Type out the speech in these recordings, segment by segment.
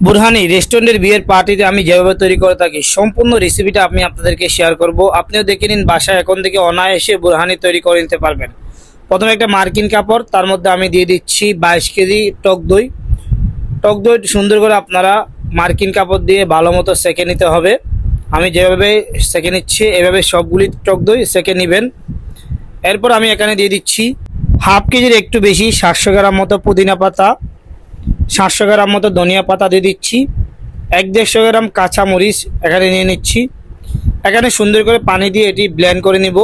বুরহানি রেস্টুরেন্টের বিয়ের পার্টিতে আমি যেভাবে তৈরি করে থাকি সম্পূর্ণ রেসিপিটা আমি আপনাদেরকে শেয়ার করব। আপনিও দেখে নিন, বাসায় এখন থেকে অনায়াসে বুরহানি তৈরি করে নিতে পারবেন। প্রথমে একটা মার্কিন কাপড়, তার মধ্যে আমি দিয়ে দিচ্ছি 22 কেজি টক দই। টক দই সুন্দর করে আপনারা মার্কিন কাপড় দিয়ে ভালো মতো সেঁকে নিতে হবে। আমি যেভাবে সেঁকে নিচ্ছি এভাবে সবগুলি টক দই সেঁকে নেবেন। এরপর আমি এখানে দিয়ে দিচ্ছি হাফ কেজির একটু বেশি 700 গ্রাম মতো পুদিনা পাতা, 700 গ্রাম মতো ধনিয়া পাতা দিয়ে দিচ্ছি, 1-150 গ্রাম কাঁচা মরিচ এখানে নিয়ে নিচ্ছি। এখানে সুন্দর করে পানি দিয়ে এটি ব্লেন্ড করে নিব।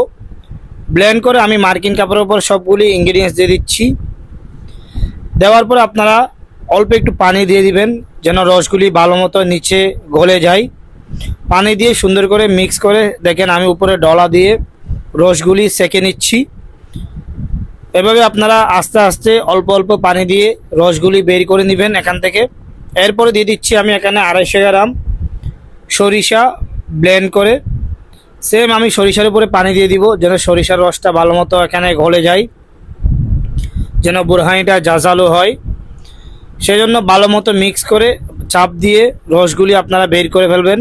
ব্লেন্ড করে আমি মার্কিন কাপড়ের উপর সবগুলি ইনগ্রিডিয়েন্টস দিয়ে দিচ্ছি। দেওয়ার পর আপনারা অল্প একটু পানি দিয়ে দিবেন যেন রসগুলি ভালো মতো নিচে গলে যায়। পানি দিয়ে সুন্দর করে মিক্স করে দেখেন আমি উপরে ডলা দিয়ে রসগুলি সেঁকে নিচ্ছি। এভাবে আপনারা আস্তে আস্তে অল্প অল্প পানি দিয়ে রসগুলি বের করে নেবেন এখান থেকে। এরপরে দিয়ে দিচ্ছি আমি এখানে 250 গ্রাম সরিষা ব্লেন্ড করে। সেম আমি সরিষার উপরে পানি দিয়ে দিব যেন সরিষার রসটা ভালো মতো এখানে গলে যায়, যেন বুরহানিটা জাজালো হয়। সেজন্য ভালো মতো মিক্স করে চাপ দিয়ে রসগুলি আপনারা বের করে ফেলবেন।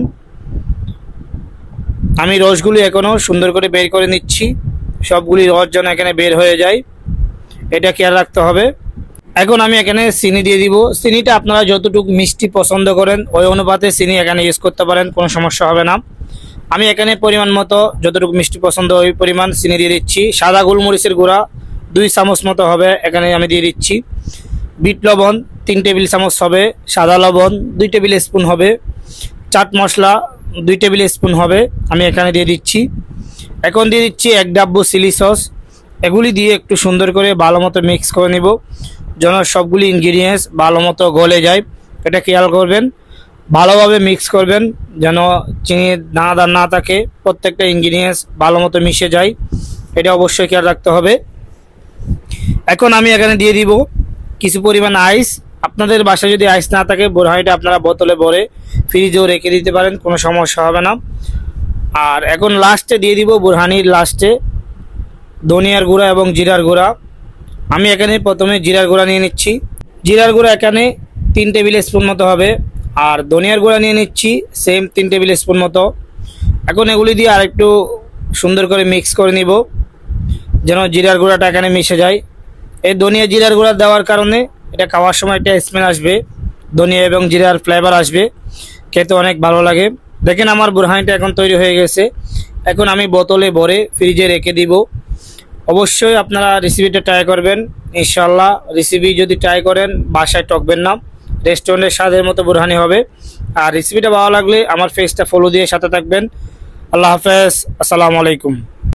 আমি রসগুলি এখনও সুন্দর করে বের করে নিচ্ছি, সবগুলি রস যেন এখানে বের হয়ে যায়, এটা খেয়াল রাখতে হবে। এখন আমি এখানে চিনি দিয়ে দিব। চিনিটা আপনারা যতটুকু মিষ্টি পছন্দ করেন ওই অনুপাতে চিনি এখানে ইউজ করতে পারেন, কোনো সমস্যা হবে না। আমি এখানে পরিমাণ মতো যতটুকু মিষ্টি পছন্দ ওই পরিমাণ চিনি দিয়ে দিচ্ছি। সাদা গোলমরিচের গুঁড়া 2 চামচ মতো হবে এখানে আমি দিয়ে দিচ্ছি। বিট লবণ 3 টেবিল চামচ হবে, সাদা লবণ 2 টেবিল স্পুন হবে, চাট মশলা 2 টেবিল স্পুন হবে আমি এখানে দিয়ে দিচ্ছি। এখন দিয়ে দিচ্ছি 1 ডাব্বু চিলি সস। এগুলি দিয়ে একটু সুন্দর করে ভালো মতো মিক্স করে নিব যেন সবগুলি ইনগ্রিডিয়েন্টস ভালো মতো গলে যায়, এটা খেয়াল করবেন। ভালোভাবে মিক্স করবেন যেন চিনির দানাদার না থাকে, প্রত্যেকটা ইনগ্রিডিয়েন্টস ভালো মতো মিশে যায়, এটা অবশ্যই খেয়াল রাখতে হবে। এখন আমি এখানে দিয়ে দিব কিছু পরিমাণ আইস। আপনাদের বাসায় যদি আইস না থাকে বুরহানিটা আপনারা বোতলে ভরে ফ্রিজেও রেখে দিতে পারেন, কোনো সমস্যা হবে না। আর এখন লাস্টে দিয়ে দিব বুরহানির লাস্টে ধনিয়ার গুঁড়া এবং জিরার গুঁড়া। আমি এখানে প্রথমে জিরার গুঁড়া নিয়ে নিচ্ছি। জিরার গুঁড়া এখানে 3 টেবিল স্পুন মতো হবে, আর ধনিয়ার গুঁড়া নিয়ে নিচ্ছি সেম 3 টেবিল স্পুন মতো। এখন এগুলি দিয়ে আরেকটু সুন্দর করে মিক্স করে নিব যেন জিরার গুঁড়াটা এখানে মিশে যায়। এই ধনিয়া জিরার গুঁড়া দেওয়ার কারণে এটা খাওয়ার সময় একটা স্মেল আসবে, ধনিয়া এবং জিরার ফ্লেভার আসবে, খেতে অনেক ভালো লাগে। দেখেন আমার বুরহানিটা এখন তৈরি হয়ে গেছে। এখন আমি বোতলে ভরে ফ্রিজে রেখে দিব। অবশ্যই আপনারা রেসিপিটা ট্রাই করবেন ইনশাআল্লাহ। রেসিপি যদি ট্রাই করেন বাসায় টকবেন না, রেস্টুরেন্টের স্বাদের মতো বুরহানি হবে। আর রেসিপিটা ভালো লাগলে আমার পেজটা ফলো দিয়ে সাথে থাকবেন। আল্লাহ হাফেজ, আসসালামু আলাইকুম।